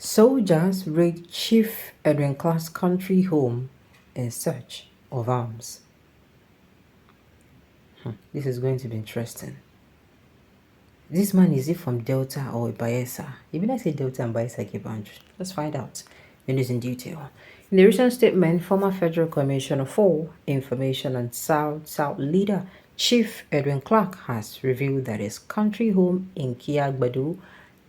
Soldiers raid Chief Edwin Clark's country home in search of arms. This is going to be interesting. This man, is he from Delta or Bayelsa? Even I say Delta and Bayelsa Gibanj. Let's find out in this in detail. In the recent statement, former Federal Commissioner for Information and South leader Chief Edwin Clark has revealed that his country home in Kiagbadu,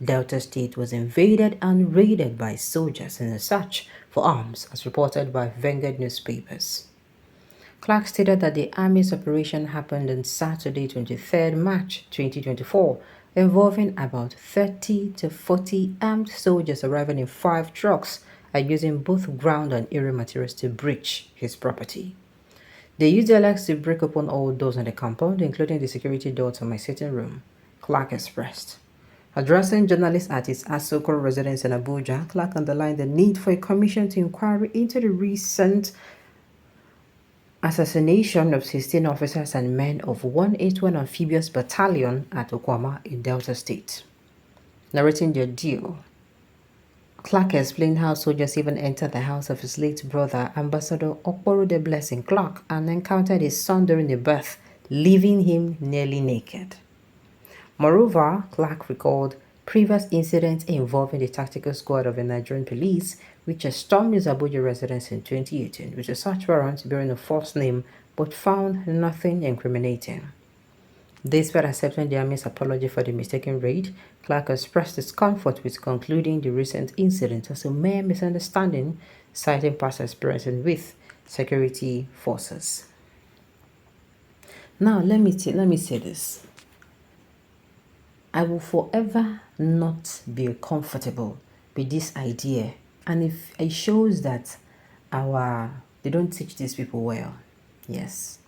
Delta State, was invaded and raided by soldiers in a search for arms, as reported by Vanguard newspapers. Clark stated that the Army's operation happened on Saturday, 23rd March 2024, involving about 30 to 40 armed soldiers arriving in 5 trucks and using both ground and aerial materials to breach his property. They used the axe to break open all doors in the compound, including the security door to my sitting room, Clark expressed. Addressing journalists at his S0LD residence in Abuja, Clark underlined the need for a commission to inquire into the recent assassination of 16 officers and men of 181 Amphibious Battalion at Okwama in Delta State. Narrating the deal, Clark explained how soldiers even entered the house of his late brother, Ambassador Okporo Blessing Clark, and encountered his son during the birth, leaving him nearly naked. Moreover, Clark recalled previous incidents involving the tactical squad of the Nigerian police, which had stormed his Abuja residence in 2018 with a search warrant bearing a false name but found nothing incriminating. Despite accepting the Army's apology for the mistaken raid, Clark expressed discomfort with concluding the recent incident as a mere misunderstanding, citing past experiences with security forces. Now, let me say this. I will forever not be comfortable with this idea, and if it shows that they don't teach these people well. Yes,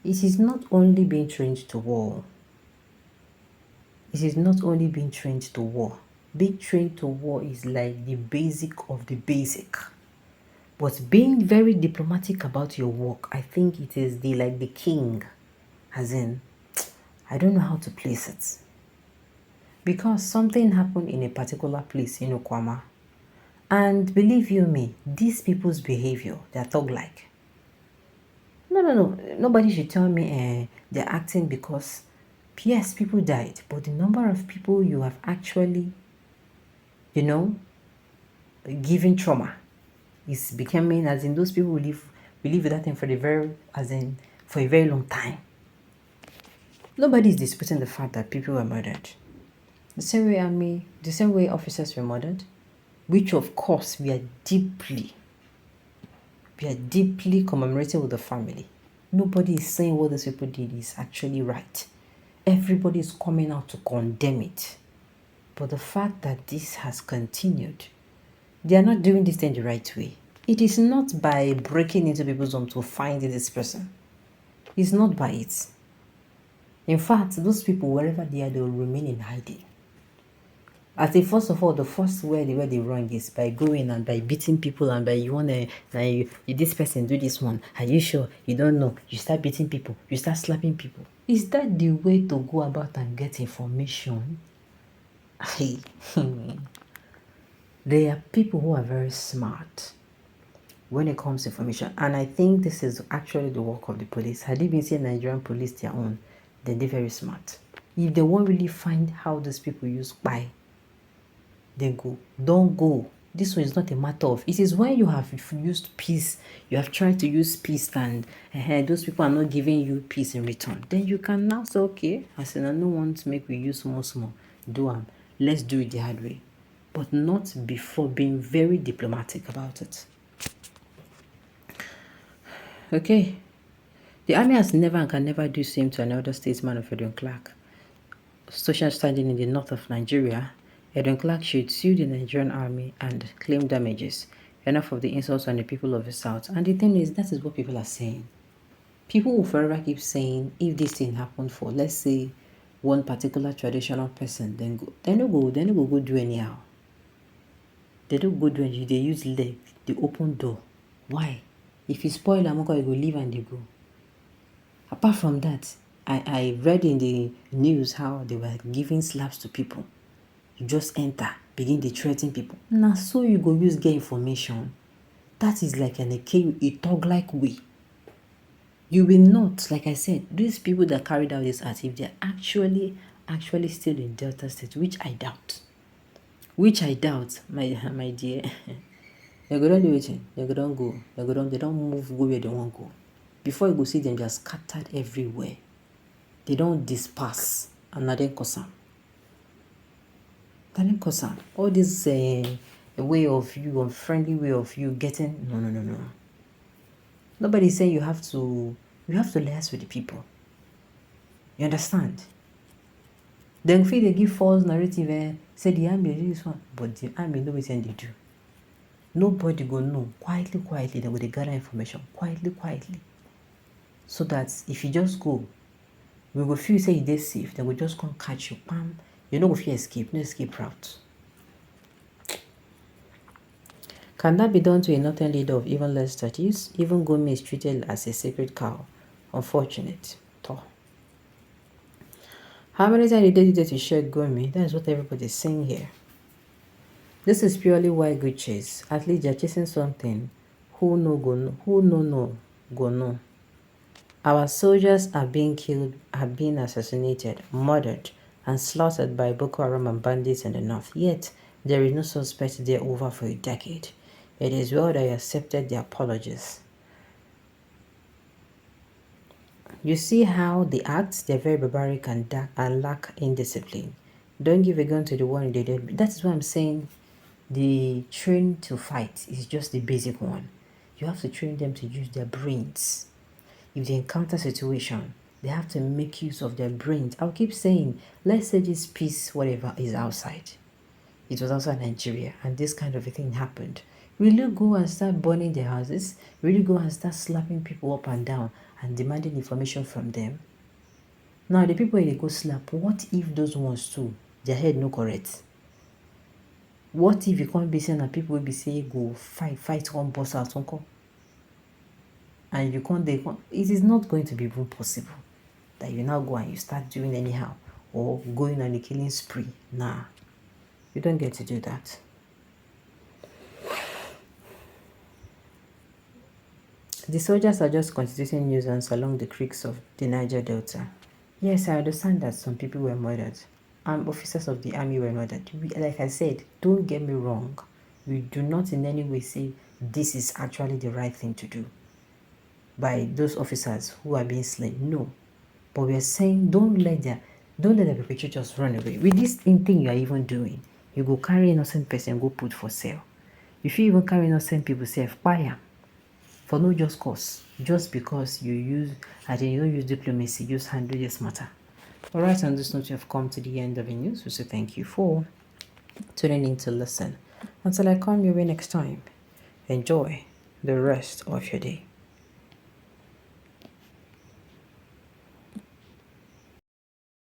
it is not only being trained to war. It is not only being trained to war. Being trained to war is like the basic of the basic. But being very diplomatic about your work, I think it is the king, as in, I don't know how to place it. Because something happened in a particular place in Okwama. And believe you me, these people's behavior, they're thug-like. No. Nobody should tell me they're acting because, yes, people died. But the number of people you have actually, given trauma is becoming, as in those people will live with that thing for a very long time. Nobody is disputing the fact that people were murdered. The same way officers were murdered, which of course we are deeply commemorating with the family. Nobody is saying what those people did is actually right. Everybody is coming out to condemn it. But the fact that this has continued, they are not doing this thing the right way. It is not by breaking into people's home to find this person. It's not by it. In fact, those people, wherever they are, they will remain in hiding. First of all, the first way they wrong is by going and by beating people and by this person do this one. Are you sure? You don't know. You start beating people. You start slapping people. Is that the way to go about and get information? There are people who are very smart when it comes to information. And I think this is actually the work of the police. Had they been saying Nigerian police their own, then they're very smart. If they won't really find how these people use spy, then go. Don't go. This one is not a matter of, it is when you have used peace, you have tried to use peace and those people are not giving you peace in return. Then you can now say, okay, I said, I don't want to make we use small, let's do it the hard way. But not before being very diplomatic about it. Okay. The Army has never and can never do same to an elder statesman of Edwin Clark. Social standing in the north of Nigeria, Edwin Clark should sue the Nigerian Army and claim damages. Enough of the insults on the people of the South. And the thing is, that is what people are saying. People will forever keep saying, if this thing happened for, let's say, one particular traditional person, then they don't go do anyhow. They don't go do anything. They use leg, the open door. Why? If you spoil Amoko, you go leave and they go. Apart from that, I read in the news how they were giving slaps to people. you just enter, begin to threaten people. Now, so you go use get information. That is like an a talk like way. You will not, like I said, these people that carried out this act, if they're actually still in Delta State, which I doubt, my dear. They go don't do it. They go don't go. They don't move go where they want go. Before you go see them, just scattered everywhere. They don't disperse. And now then cause all this way of you, unfriendly way of you getting no. Nobody's saying you have to liaise with the people. You understand? Then feel they give false narrative, say the army is this one, but the army know what they do. Nobody go know. Quietly, they will gather information. Quietly. So that if you just go, we will feel say they're safe, they will just come catch you. Bam. You know if you escape, no escape route. Can that be done to a northern leader of even less status? Even Gomi is treated as a sacred cow. Unfortunate. How many times did they to share Gomi? That is what everybody is saying here. This is purely white good chase. At least they're chasing something. Who no go no. Our soldiers are being killed, are being assassinated, murdered, and slaughtered by Boko Haram and bandits in the north. Yet, there is no suspect there over for a decade. It is well that you accepted the apologies. You see how they act? They're very barbaric and lack indiscipline. Don't give a gun to the one they did. That's why I'm saying the train to fight is just the basic one. You have to train them to use their brains. If they encounter situation, they have to make use of their brains. I'll keep saying, let's say this peace, whatever, is outside. It was outside Nigeria, and this kind of a thing happened. Will you go and start burning their houses? Will you go and start slapping people up and down and demanding information from them? Now, the people they go slap, what if those ones too, their head no correct? What if you can't be saying that people will be saying go fight one boss out, uncle? And you can't, it is not going to be even possible that you now go and you start doing anyhow or going on a killing spree. Nah, you don't get to do that. The soldiers are just constituting nuisance along the creeks of the Niger Delta. Yes, I understand that some people were murdered. Officers of the army were murdered. Like I said, don't get me wrong. We do not in any way say this is actually the right thing to do by those officers who are being slain. No. But we are saying don't let the perpetrators run away. With this thing you are even doing, you go carry innocent person, go put for sale. If you even carry innocent people, say fire for no just cause, just because you don't use diplomacy, just handle this matter. Alright, on this note, you have come to the end of the news. We say thank you for tuning in to listen. Until I come your way next time, enjoy the rest of your day.